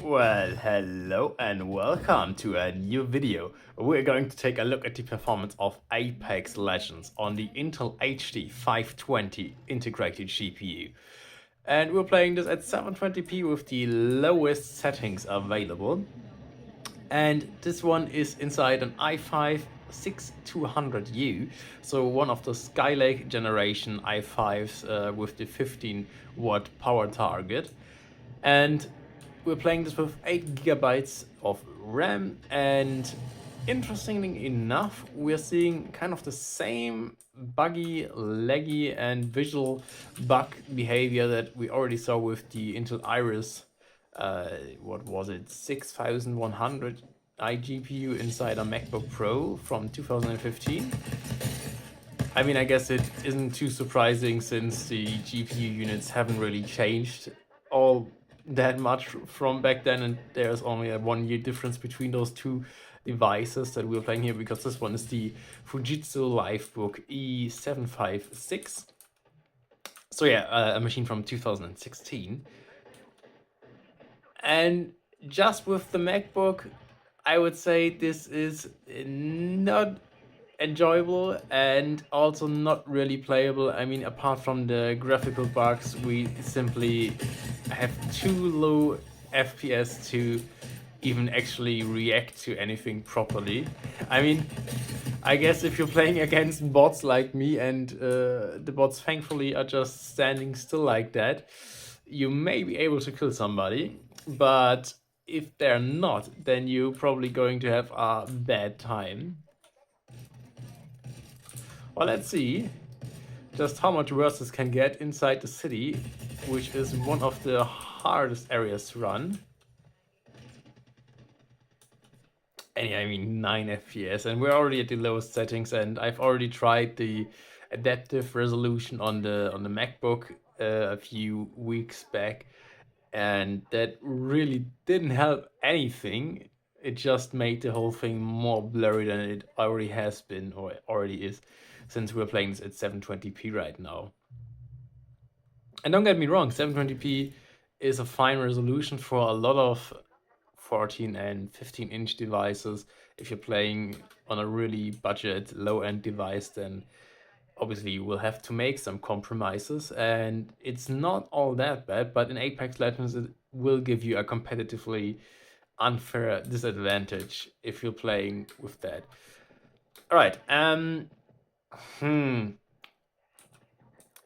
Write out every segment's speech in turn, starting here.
Well, hello and welcome to a new video. We're going to take a look at the performance of Apex Legends on the Intel HD 520 integrated GPU. And we're playing this at 720p with the lowest settings available. And this one is inside an i5 6200U, so one of the Skylake generation i5s with the 15 watt power target. And we're playing this with 8 GB of RAM, and interestingly enough, we're seeing kind of the same buggy, laggy, and visual bug behavior that we already saw with the Intel Iris, what was it, 6100 iGPU inside a MacBook Pro from 2015. I mean, I guess it isn't too surprising since the GPU units haven't really changed all that much from back then, and there's only a 1 year difference between those two devices that we're playing here, because this one is the Fujitsu Lifebook E756. So yeah, a machine from 2016. And just with the MacBook, I would say this is not enjoyable and also not really playable. I mean, apart from the graphical bugs, we simply have too low FPS to even actually react to anything properly. I mean, I guess if you're playing against bots like me, and the bots thankfully are just standing still like that, you may be able to kill somebody, but if they're not, then you're probably going to have a bad time. Well, let's see just how much worse this can get inside the city, which is one of the hardest areas to run. And yeah, I mean 9 FPS, and we're already at the lowest settings, and I've already tried the adaptive resolution on the MacBook a few weeks back, and that really didn't help anything. It just made the whole thing more blurry than it already has been, or already is, since we're playing this at 720p right now. And don't get me wrong, 720p is a fine resolution for a lot of 14 and 15-inch devices. If you're playing on a really budget, low-end device, then obviously you will have to make some compromises, and it's not all that bad, but in Apex Legends it will give you a competitively unfair disadvantage if you're playing with that. All right,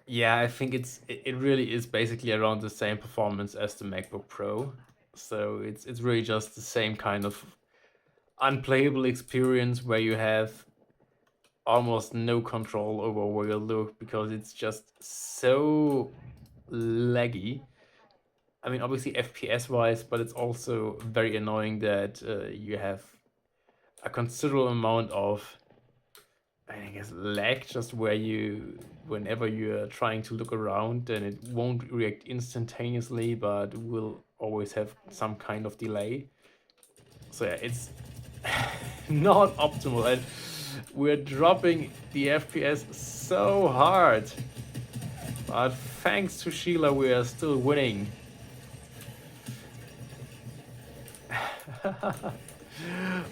yeah, I think it really is basically around the same performance as the MacBook Pro. So it's really just the same kind of unplayable experience where you have almost no control over where you look, because it's just so laggy. I mean, obviously FPS wise, but it's also very annoying that you have a considerable amount of, I guess, lag, just where whenever you're trying to look around, then it won't react instantaneously, but will always have some kind of delay. So yeah, it's not optimal, and we're dropping the FPS so hard. But thanks to Sheila, we are still winning.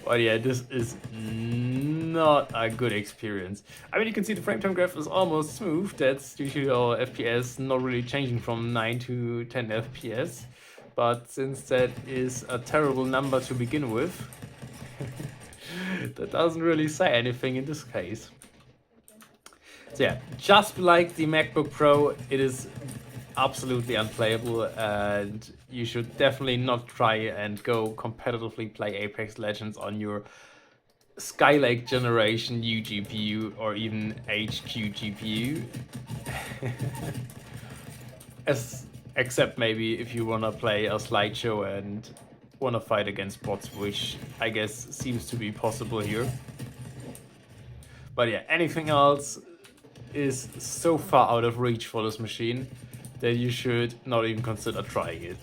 But yeah, this is not a good experience. I mean, you can see the frame time graph is almost smooth. That's due to our FPS not really changing from 9 to 10 FPS. But since that is a terrible number to begin with, that doesn't really say anything in this case. So yeah, just like the MacBook Pro, it is absolutely unplayable, and you should definitely not try and go competitively play Apex Legends on your Skylake generation UGPU or even HQ GPU. Except maybe if you want to play a slideshow and want to fight against bots, which I guess seems to be possible here. But yeah, anything else is so far out of reach for this machine that you should not even consider trying it.